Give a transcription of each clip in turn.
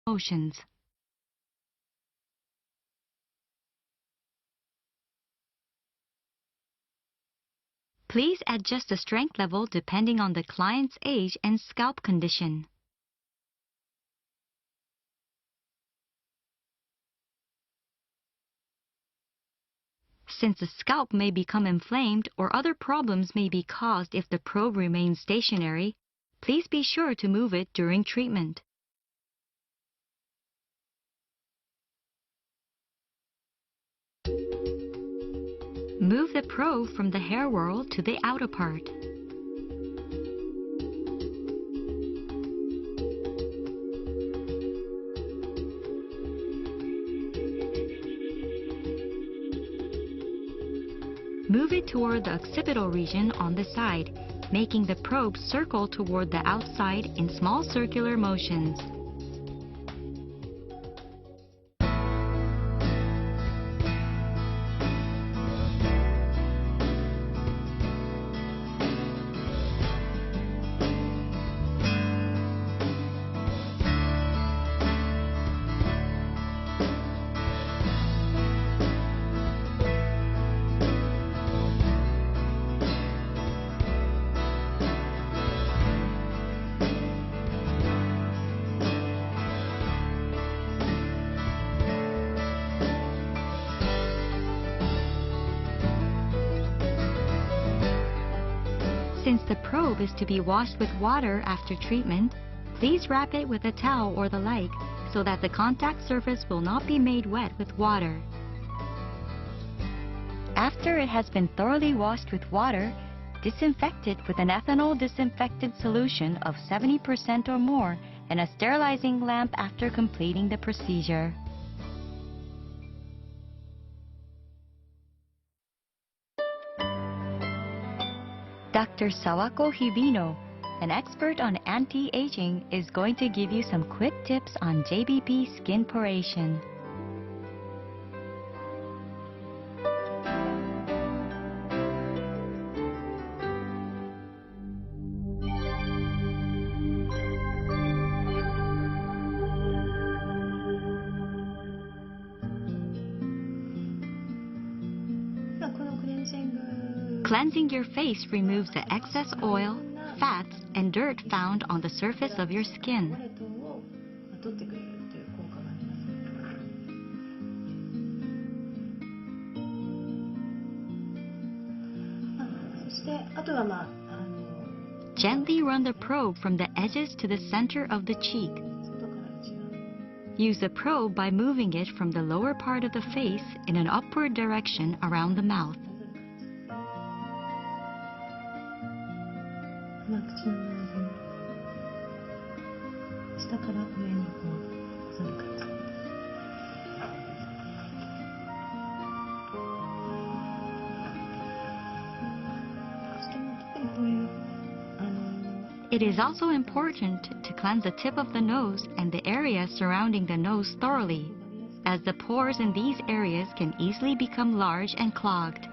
motions. Please adjust the strength level depending on the client's age and scalp condition. Since the scalp may become inflamed or other problems may be caused if the probe remains stationary, please be sure to move it during treatment. Move the probe from the hair whorl to the outer part. Move it toward the occipital region on the side, making the probe circle toward the outside in small circular motions. Since the probe is to be washed with water after treatment, please wrap it with a towel or the like so that the contact surface will not be made wet with water. After it has been thoroughly washed with water, disinfect it with an ethanol disinfectant solution of 70% or more and a sterilizing lamp after completing the procedure. Dr. Sawako Hibino, an expert on anti-aging, is going to give you some quick tips on JBP Skin Poration. Cleansing your face removes the excess oil, fats, and dirt found on the surface of your skin. Gently run the probe from the edges to the center of the cheek. Use the probe by moving it from the lower part of the face in an upward direction around the mouth. It is also important to cleanse the tip of the nose and the area surrounding the nose thoroughly, as the pores in these areas can easily become large and clogged.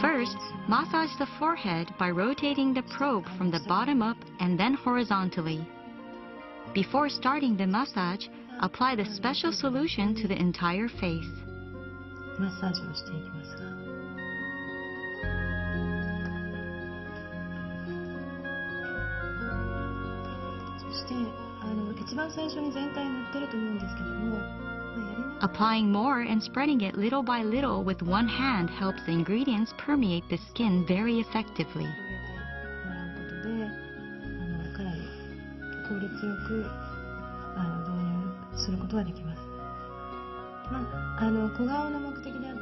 First, massage the forehead by rotating the probe from the bottom up and then horizontally. Before starting the massage, apply the special solution to the entire face. Applying more and spreading it little by little with one hand helps the ingredients permeate the skin very effectively.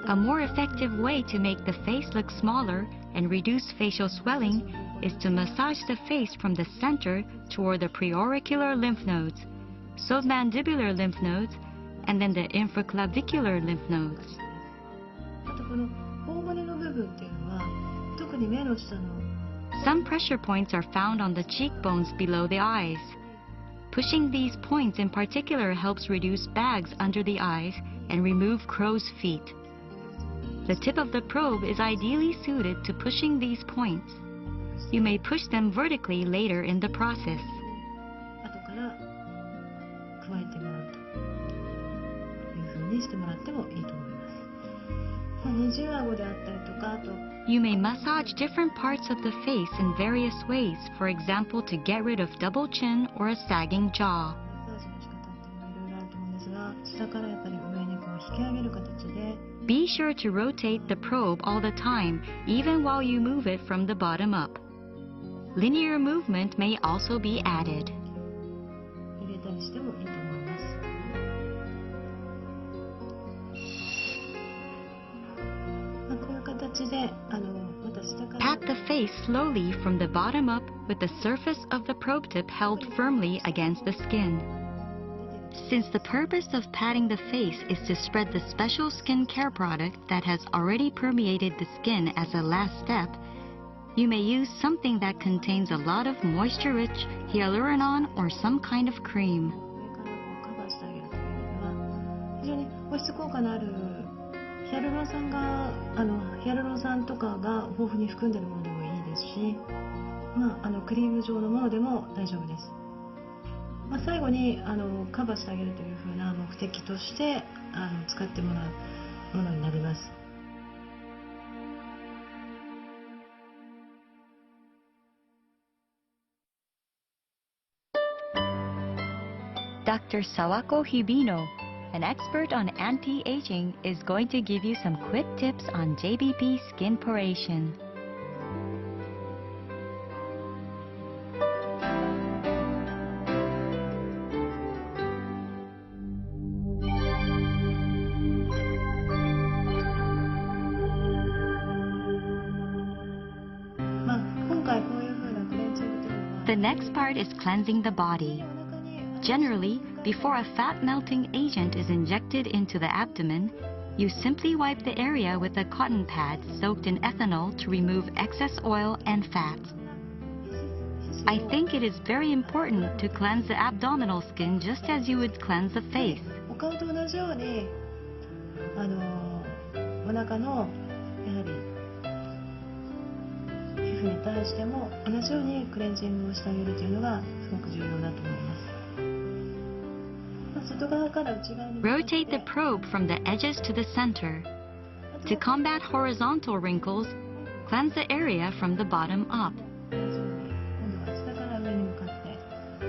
A more effective way to make the face look smaller and reduce facial swelling is to massage the face from the center toward the preauricular lymph nodes, submandibular lymph nodes, and then the infraclavicular lymph nodes. Some pressure points are found on the cheekbones below the eyes. Pushing these points in particular helps reduce bags under the eyes and remove crow's feet. The tip of the probe is ideally suited to pushing these points. You may push them vertically later in the process. 後から加えてもらうという風にしてもらってもいいと思います。二重顎であったりとか、あと You may massage different parts of the face in various ways, for example, to get rid of double chin or a sagging jaw. マッサージの仕方っていうのはいろいろあると思うんですが、下からやっぱり上にこう引き上げる形で Be sure to rotate the probe all the time, even while you move it from the bottom up. Linear movement may also be added. 入れたりしてもいいと思います。こういう形でまた下から Pat the face slowly from the bottom up with the surface of the probe tip held firmly against the skin. Since the purpose of patting the face is to spread the special skincare product that has already permeated the skin as a last step, you may use something that contains a lot of moisture-rich hyaluronon or some kind of cream. 上からこうカバーしてあげるという意味では非常に保湿効果のあるヒアルロン酸がヒアルロン酸とかが豊富に含んでいるものでもいいですし、クリーム状のものでも大丈夫です。最後にカバーしてあげるというふうな目的として使ってもらうものになります。Dr. Sawako Hibino, an expert on anti-aging, is going to give you some quick tips on JBP Skin Poration. The next part is cleansing the body. Generally, before a fat-melting agent is injected into the abdomen, you simply wipe the area with a cotton pad soaked in ethanol to remove excess oil and fat. I think it is very important to cleanse the abdominal skin just as you would cleanse the face. お顔と同じようにお腹のやはり皮膚に対しても同じようにクレンジングをしてあげるというのがすごく重要だと思います。Rotate the probe from the edges to the center. To combat horizontal wrinkles, cleanse the area from the bottom up. 今度は下から上に向かってフ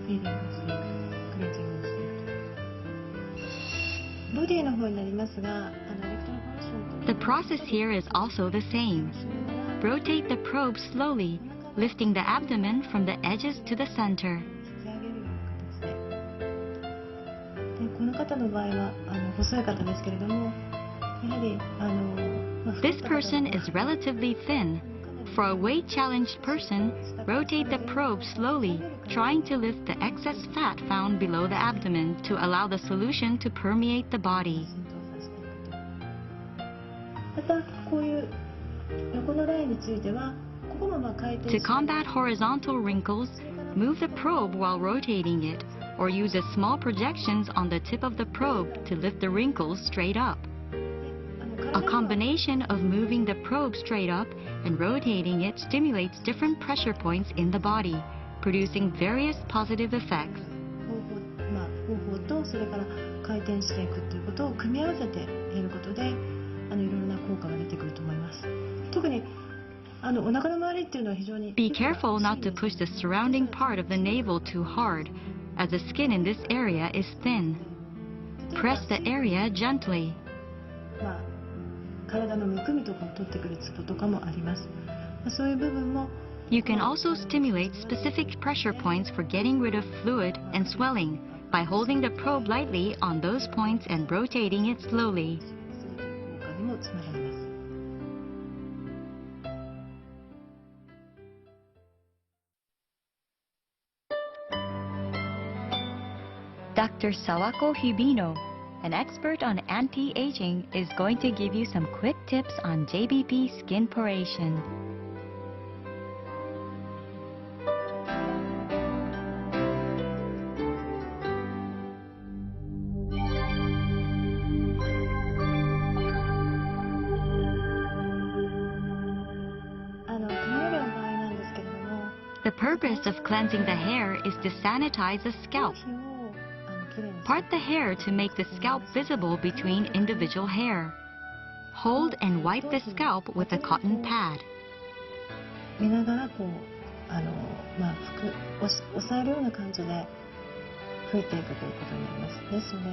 ィーリングをしていく、クレンジングをしていく。ボディの方になりますが、The process here is also the same. Rotate the probe slowly, lifting the abdomen from the edges to the center. この方の場合は細い方ですけれども、やはりThis person is relatively thin. For a weight-challenged person, rotate the probe slowly, trying to lift the excess fat found below the abdomen to allow the solution to permeate the body. またこういう横のラインについては、ここも回転 To combat horizontal wrinkles, move the probe while rotating it, or use a small projections on the tip of the probe to lift the wrinkles straight up. A combination of moving the probe straight up and rotating it stimulates different pressure points in the body, producing various positive effects. 方法とそれから回転していくということを組み合わせてやることでいろいろな効果が出てくると思います。特にお腹の周りっていうのは非常に Be careful not to push the surrounding part of the navel too hard, as the skin in this area is thin. Press the area gently. 体のむくみとかを取ってくるツボとかもあります。そういう部分も You can also stimulate specific pressure points for getting rid of fluid and swelling by holding the probe lightly on those points and rotating it slowly. 効果にもつながります。Dr. Sawako Hibino, an expert on anti-aging, is going to give you some quick tips on JBP Skin Poration. The purpose of cleansing the hair is to sanitize the scalp. 頭皮をきれいにする Part the hair to make the scalp visible between individual hair. Hold and wipe the scalp with a cotton pad. 見ながらこう押さえるような感じで拭いていくということになります。ですので、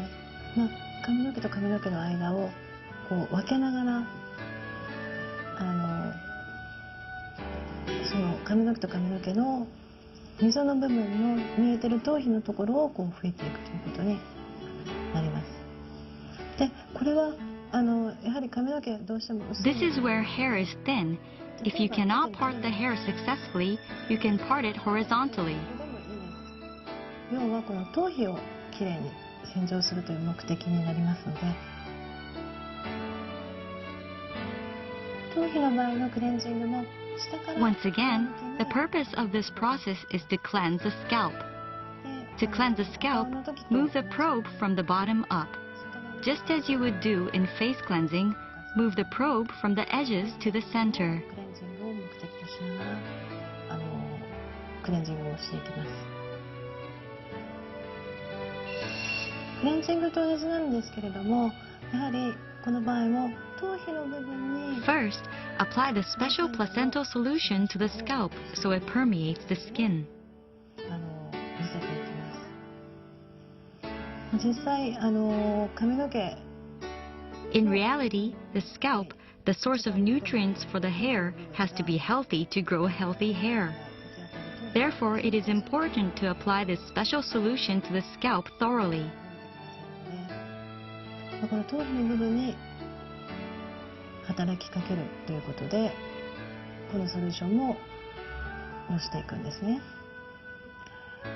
髪の毛と髪の毛の間をこう分けながらその髪の毛と髪の毛の溝の部分の見えてる頭皮のところをこう拭いていくということになります。で、これはやはり髪の毛どうしても薄い。 This is where hair is thin. If you cannot part the hair successfully, you can part it horizontally. 要はこの頭皮をきれいに洗浄するという目的になりますので、頭皮の場合のクレンジングも下から Once again, the purpose of this process is to cleanse the scalp. To cleanse the scalp, move the probe from the bottom up. Just as you would do in face cleansing, move the probe from the edges to the center. クレンジングを目的としながらクレンジングをしていきます。クレンジングと同じなんですけれども、やはりこの場合も頭皮の部分に First, apply the special placental solution to the scalp so it permeates the skin. 見せていきます。実際髪の毛 In reality, the scalp, the source of nutrients for the hair, has to be healthy to grow healthy hair. Therefore, it is important to apply this special solution to the scalp thoroughly. この頭皮の部分に働きかけるということで、このソリューションものしていくんですね。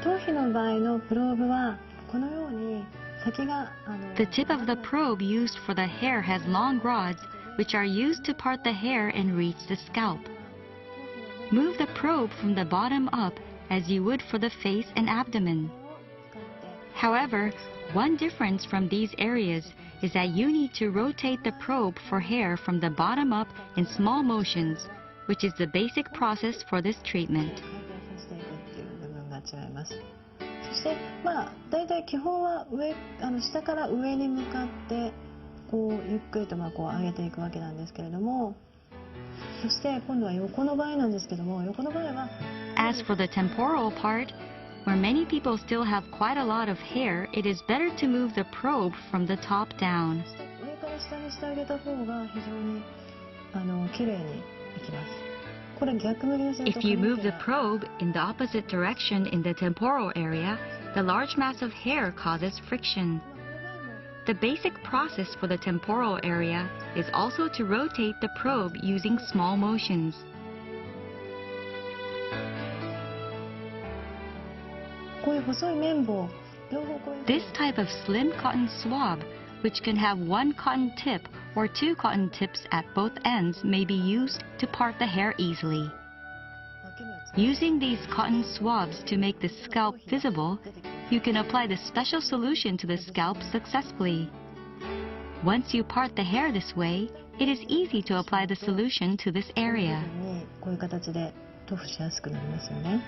頭皮の場合のプローブはこのように先がThe tip of the probe used for the hair has long rods, which are used to part the hair and reach the scalp. Move the probe from the bottom up as you would for the face and abdomen. However, one difference from these areas is that you need to rotate the probe for hair from the bottom up in small motions, which is the basic process for this treatment. そしてだいたい基本は下から上に向かってこうゆっくりとこう上げていくわけなんですけれども、そして今度は横の場合なんですけども、横の場合は As for the temporal part, where many people still have quite a lot of hair, it is better to move the probe from the top down. 上から下にしてあげた方が非常に綺麗にいきます。これ逆向きにすると If you move the probe in the opposite direction in the temporal area, the large mass of hair causes friction. The basic process for the temporal area is also to rotate the probe using small motions. こういう細い綿棒、両方こういう This type of slim cotton swab, which can have one cotton tip or two cotton tips at both ends, may be used to part the hair easily. Using these cotton swabs to make the scalp visible, you can apply the special solution to the scalp successfully. Once you part the hair this way, it is easy to apply the solution to this area. こういう形で塗布しやすくなりますよね。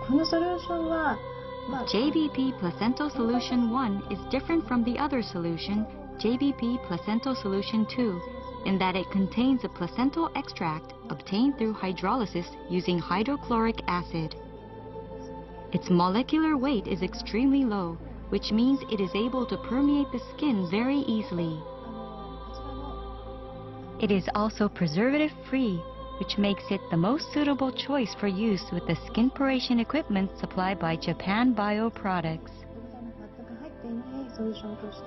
このソリューションは、JBP Placental Solution 1 is different from the other solution, JBP Placental Solution 2, in that it contains a placental extract obtained through hydrolysis using hydrochloric acid. Its molecular weight is extremely low, which means it is able to permeate the skin very easily. It is also preservative-free, which makes it the most suitable choice for use with the skin poration equipment supplied by Japan Bio Products. 全く入っていないソリューションとして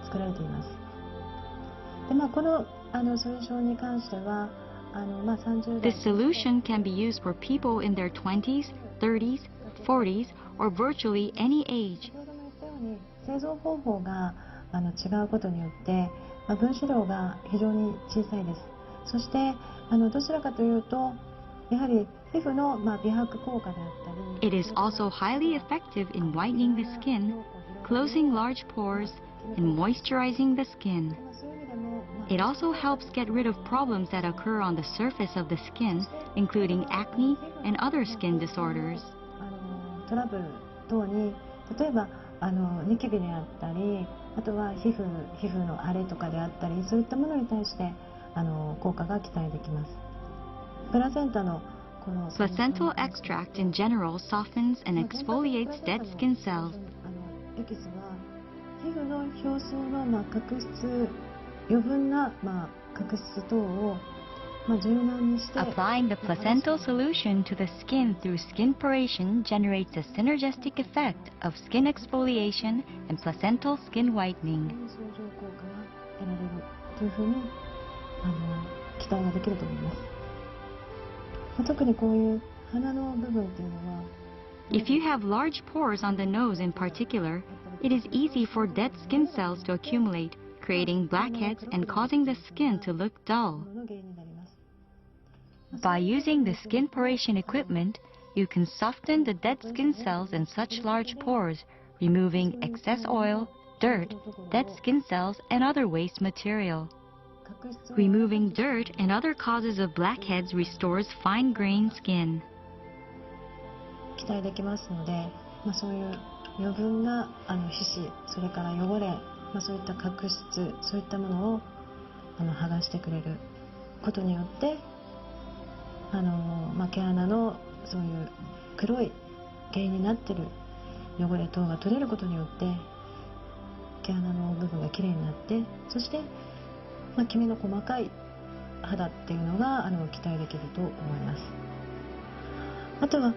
作られています。で、このソリューションに関しては30代 This solution can be used for people in their 20s, 30s, 40s, or virtually any age. 先ほども言ったように製造方法が違うことによって、分子量が非常に小さいです。そしてどちらかというとやはり皮膚の、美白効果であったり、 It is also highly effective in whitening the skin, closing large pores, and moisturizing the skin. そういう意味でも、It also helps get rid of problems that occur on the surface of the skin, including acne and other skin disorders. トラブル等に、例えばニキビであったり、あとは皮膚の荒れとかであったり、そういったものに対して効果が期待できます。プラセンタのこの Placental extract in general softens and exfoliates dead skin cells. エキスは皮膚の表層の角質、余分な角質等を柔軟にして、 Applying the placental solution to the skin through skin poration generates a synergistic effect of skin exfoliation and placental skin whitening. 相乗効果が得られるというふうに期待ができると思います。特にこういう鼻の部分っていうのは、 If you have large pores on the nose in particular, it is easy for dead skin cells to accumulate, creating blackheads and causing the skin to look dull. の原因になります。 By using the skin poration equipment, you can soften the dead skin cells in such large pores, removing excess oil, dirt, dead skin cells, and other waste material. 角質を Removing dirt and other causes of blackheads restores fine-grained skin. 期待できますので、そういう余分な皮脂、それから汚れ、そういった角質、そういったものを剥がしてくれることによって、毛穴のそういう黒い原因になっている汚れ等が取れることによって、毛穴の部分がきれいになって、そして、きめの細かい肌っていうのが期待できると思います。あとは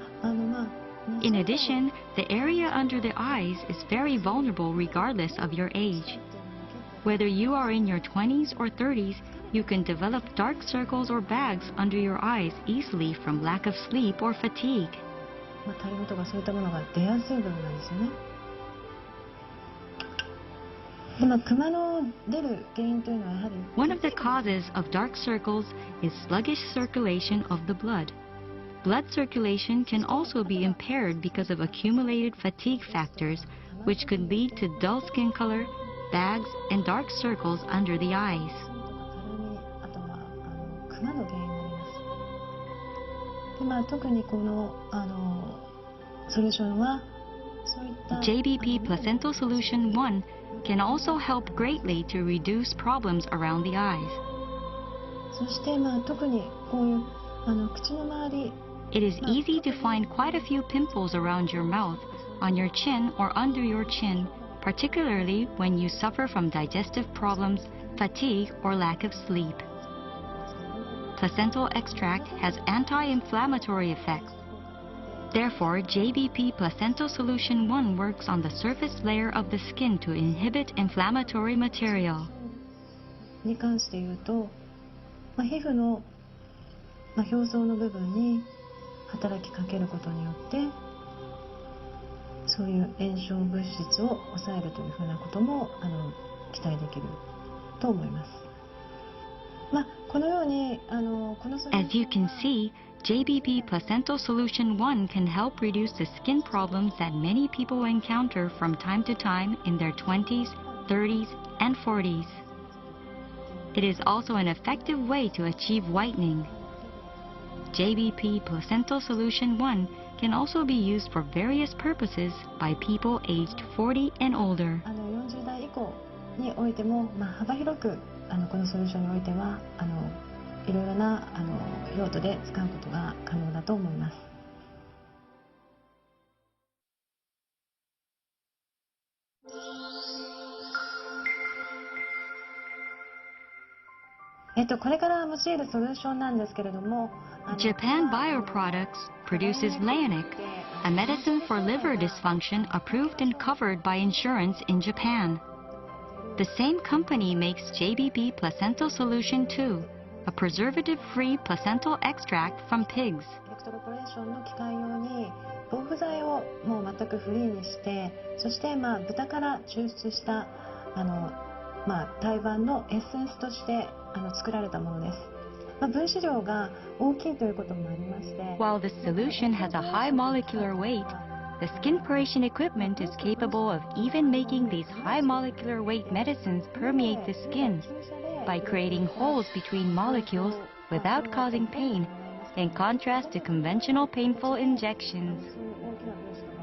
In addition, the area under the eyes is very vulnerable regardless of your age. Whether you are in your 20s or 30s, you can develop dark circles or bags under your eyes easily from lack of sleep or fatigue. たるみとかそういったものが出やすい部分なんですよね。で、クマの出る原因というのはやはり One of the causes of dark circles is sluggish circulation of the blood. Blood circulation can also be impaired because of accumulated fatigue factors, which could lead to dull skin color, bags, and dark circles under the eyes. あとはクマの原因になります。で、特にこのソリューションはそういった JBP Placental Solution 1 can also help greatly to reduce problems around the eyes. そして特にこういう口の周り It is easy to find quite a few pimples around your mouth, on your chin or under your chin, particularly when you suffer from digestive problems, fatigue, or lack of sleep. Placental extract has anti-inflammatory effects. Therefore, JBP Placental Solution 1 works on the surface layer of the skin to inhibit inflammatory material. に関して言うと、皮膚の、表層の部分に働きかけることによってそういう炎症物質を抑えるというふうなことも期待できると思います。このようにこの As you can see, JBP Placental Solution 1 can help reduce the skin problems that many people encounter from time to time in their 20s, 30s, and 40s. It is also an effective way to achieve whitening. JBP Placental Solution 1 can also be used for various purposes by people aged 40 and older. 40代以降においても、幅広くこのソリューションにおいてはいろいろな用途で使うことが可能だと思います。これから用いるソリューションなんですけれども、Japan Bioproducts produces Leonic, a medicine for liver dysfunction approved and covered by insurance in Japan. The same company makes JBP Placental Solution 2, a preservative-free placental extract from pigs. エレクトロポレーションの機械用に防腐剤をもう全くフリーにして、そして豚から抽出した胎盤のエッセンスとして作られたものです。分子量が大きいということもありまして、 While this solution has a high molecular weight, the skin poration equipment is capable of even making these high molecular weight medicines permeate the skin by creating holes between molecules without causing pain, in contrast to conventional painful injections. 大きな分子が